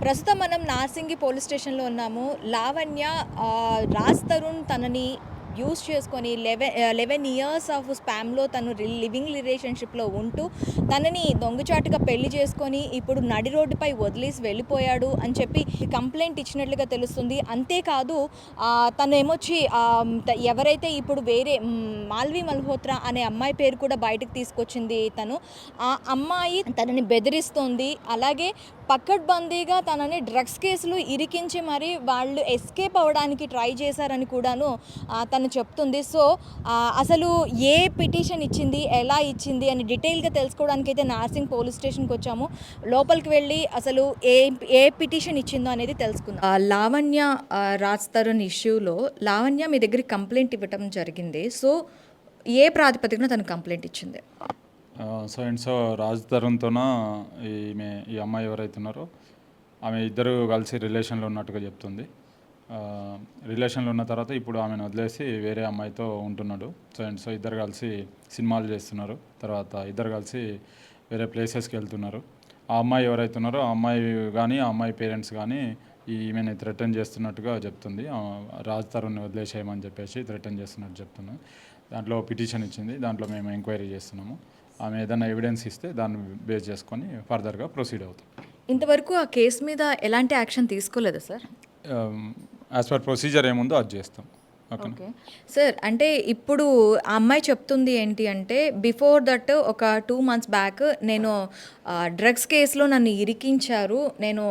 ప్రస్తుతం మనం నార్సింగి పోలీస్ స్టేషన్‌లో ఉన్నాము. లావణ్య రాజ్ తరుణ్ తనని యూజ్ చేసుకొని 11 ఇయర్స్ ఆఫ్ స్పామ్‌లో తను లివింగ్ రిలేషన్‌షిప్‌లో ఉంటూ తనని దొంగచాటుగా పెళ్లి చేసుకొని ఇప్పుడు నడి రోడ్డుపై వదిలేసి వెళ్ళిపోయాడు అని చెప్పి కంప్లెయింట్ ఇచ్చినట్లుగా తెలుస్తుంది. అంతేకాదు తనేమొచ్చి ఎవరైతే ఇప్పుడు వేరే మాల్వి మల్హోత్రా అనే అమ్మాయి పేరు కూడా బయటకు తీసుకొచ్చింది తను. ఆ అమ్మాయి తనని బెదిరిస్తోంది. అలాగే పకడ్బందీగా తనని డ్రగ్స్ కేసులు ఇరికించి మరి వాళ్ళు ఎస్కేప్ అవ్వడానికి ట్రై చేశారని కూడాను తను చెప్తుంది. సో అసలు ఏ పిటిషన్ ఇచ్చింది, ఎలా ఇచ్చింది అని డీటెయిల్గా తెలుసుకోవడానికైతే నార్సింగ్ పోలీస్ స్టేషన్కి వచ్చాము. లోపలికి వెళ్ళి అసలు ఏ పిటిషన్ ఇచ్చిందో అనేది తెలుసుకుందాం. లావణ్య రాజ్ తరుణ్ ఇష్యూలో లావణ్య మీ దగ్గర కంప్లైంట్ ఇవ్వటం జరిగింది. సో ఏ ప్రాతిపదికన తను కంప్లైంట్ ఇచ్చింది? సో అండ్ సో రాజ్ తరుణ్తోన ఈ అమ్మాయి ఎవరైతే ఉన్నారో ఆమె ఇద్దరు కలిసి రిలేషన్లో ఉన్నట్టుగా చెప్తుంది. రిలేషన్లో ఉన్న తర్వాత ఇప్పుడు ఆమెను వదిలేసి వేరే అమ్మాయితో ఉంటున్నాడు. సో అండ్ సో ఇద్దరు కలిసి సినిమాలు చేస్తున్నారు. తర్వాత ఇద్దరు కలిసి వేరే ప్లేసెస్కి వెళ్తున్నారు. ఆ అమ్మాయి ఎవరైతే ఉన్నారో ఆ అమ్మాయి కానీ ఆ అమ్మాయి పేరెంట్స్ కానీ ఈమెను థ్రెటన్ చేస్తున్నట్టుగా చెప్తుంది. రాజ్ తరుణ్ని వదిలేసేయమని చెప్పేసి థ్రెటన్ చేస్తున్నట్టు చెప్తున్నాను. దాంట్లో పిటిషన్ ఇచ్చింది. దాంట్లో మేము ఎంక్వైరీ చేస్తున్నాము. ఆమె ఏదైనా ఎవిడెన్స్ ఇస్తే దాన్ని బేస్ చేసుకొని ఫర్దర్గా ప్రొసీడ్ అవుతాం. ఇంతవరకు ఆ కేసు మీద ఎలాంటి యాక్షన్ తీసుకోలేదా సార్? యాజ్ పర్ ప్రొసీజర్ ఏముందో అది చేస్తాం. ఓకే సార్, అంటే ఇప్పుడు ఆ అమ్మాయి చెప్తుంది ఏంటి అంటే బిఫోర్ దట్ ఒక 2 months బ్యాక్ నేను డ్రగ్స్ కేసులో నన్ను ఇరికించారు. నేను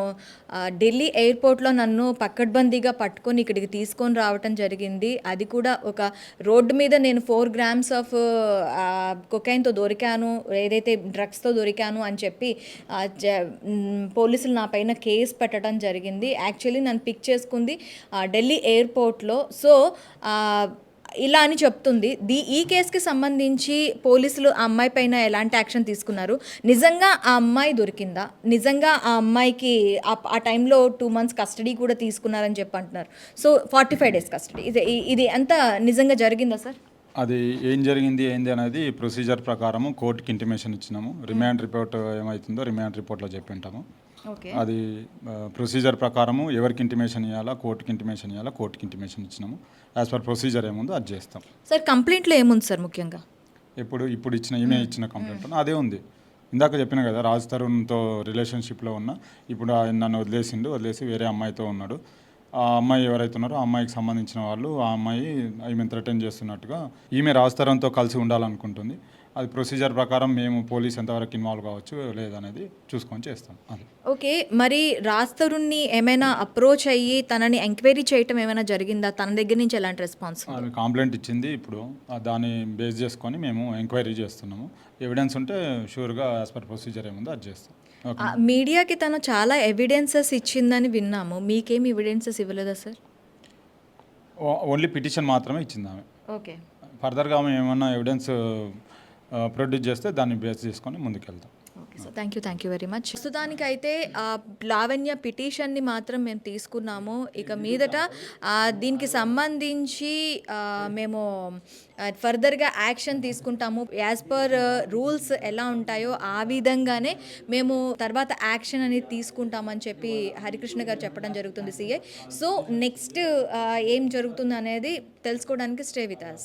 ఢిల్లీ ఎయిర్పోర్ట్లో నన్ను పక్కడ్బందీగా పట్టుకొని ఇక్కడికి తీసుకొని రావటం జరిగింది. అది కూడా ఒక రోడ్డు మీద నేను 4 grams ఆఫ్ కొకైన్తో దొరికాను, ఏదైతే డ్రగ్స్తో దొరికాను అని చెప్పి పోలీసులు నా పైన కేసు పెట్టడం జరిగింది. యాక్చువల్లీ నన్ను పిక్ చేసుకుంది ఢిల్లీ ఎయిర్పోర్ట్లో. సో ఇలా అని చెప్తుంది. ఈ కేసుకి సంబంధించి పోలీసులు ఆ అమ్మాయి పైన ఎలాంటి యాక్షన్ తీసుకున్నారు? నిజంగా ఆ అమ్మాయి దొరికిందా? నిజంగా ఆ అమ్మాయికి ఆ టైంలో 2 months కస్టడీ కూడా తీసుకున్నారని చెప్పి అంటున్నారు. సో 45 days కస్టడీ, ఇది అంతా నిజంగా జరిగిందా సార్? అది ఏం జరిగింది ఏంది అనేది ప్రొసీజర్ ప్రకారము కోర్టుకి ఇంటిమేషన్ ఇచ్చినాము. రిమాండ్ రిపోర్ట్ ఏమవుతుందో రిమాండ్ రిపోర్ట్లో చెప్పి ఉంటాము. అది ప్రొసీజర్ ప్రకారము ఎవరికి ఇంటిమేషన్ ఇవ్వాలా, కోర్టుకి ఇంటిమేషన్ ఇవ్వాలా, కోర్టుకి ఇంటిమేషన్ ఇచ్చినాము. యాజ్ పర్ ప్రొసీజర్ ఏముందో అది చేస్తాం. సార్ కంప్లైంట్లో ఏముంది సార్ ముఖ్యంగా? ఇప్పుడు ఇచ్చిన ఇచ్చిన కంప్లైంట్ అదే ఉంది. ఇందాక చెప్పిన కదా, రాజ్ తరుణ్తో రిలేషన్షిప్లో ఉన్న ఇప్పుడు ఆయన నన్ను వదిలేసి వేరే అమ్మాయితో ఉన్నాడు. ఆ అమ్మాయి ఎవరైతే ఉన్నారో ఆ అమ్మాయికి సంబంధించిన వాళ్ళు ఆ అమ్మాయి ఈమె థ్రెటన్ చేస్తున్నట్టుగా ఈమె రాజ్ తరుణ్తో కలిసి ఉండాలనుకుంటుంది. అది ప్రొసీజర్ ప్రకారం మేము పోలీస్ ఎంతవరకు ఇన్వాల్వ్ కావచ్చు లేదనేది చూసుకొని చేస్తాం. అది ఓకే. మరి రాజ్ తరుణ్ని ఏమైనా అప్రోచ్ అయ్యి తనని ఎంక్వైరీ చేయటం ఏమైనా జరిగిందా? తన దగ్గర నుంచి ఎలాంటి రెస్పాన్స్? ఆమె కంప్లైంట్ ఇచ్చింది. ఇప్పుడు దాన్ని బేస్ చేసుకొని మేము ఎంక్వైరీ చేస్తున్నాము. ఎవిడెన్స్ ఉంటే షూర్గా యాజ్ పర్ ప్రొసీజర్ ఏముందో అది చేస్తాం. మీడియాకి తను చాలా ఎవిడెన్సెస్ ఇచ్చిందని విన్నాము. మీకేం ఎవిడెన్సెస్ ఇవ్వలేదా సార్? ఓన్లీ పిటిషన్ మాత్రమే ఇచ్చింది ఆమె. ఓకే. ఫర్దర్గా ఆమె ఏమన్నా ఎవిడెన్స్ ప్రొడ్యూస్ చేస్తే దాన్ని బేస్ చేసుకొని ముందుకెళ్తాం. Okay sir, thank you very much. ప్రస్తుతానికైతే లావణ్య పిటిషన్ని మాత్రం మేము తీసుకున్నాము. ఇక మీదట దీనికి సంబంధించి మేము ఫర్దర్గా యాక్షన్ తీసుకుంటాము. యాజ్ పర్ రూల్స్ ఎలా ఉంటాయో ఆ విధంగానే మేము తర్వాత యాక్షన్ అనేది తీసుకుంటామని చెప్పి హరికృష్ణ గారు చెప్పడం జరుగుతుంది సిఐ. సో నెక్స్ట్ ఏం జరుగుతుంది అనేది తెలుసుకోవడానికి స్టే విత్ us.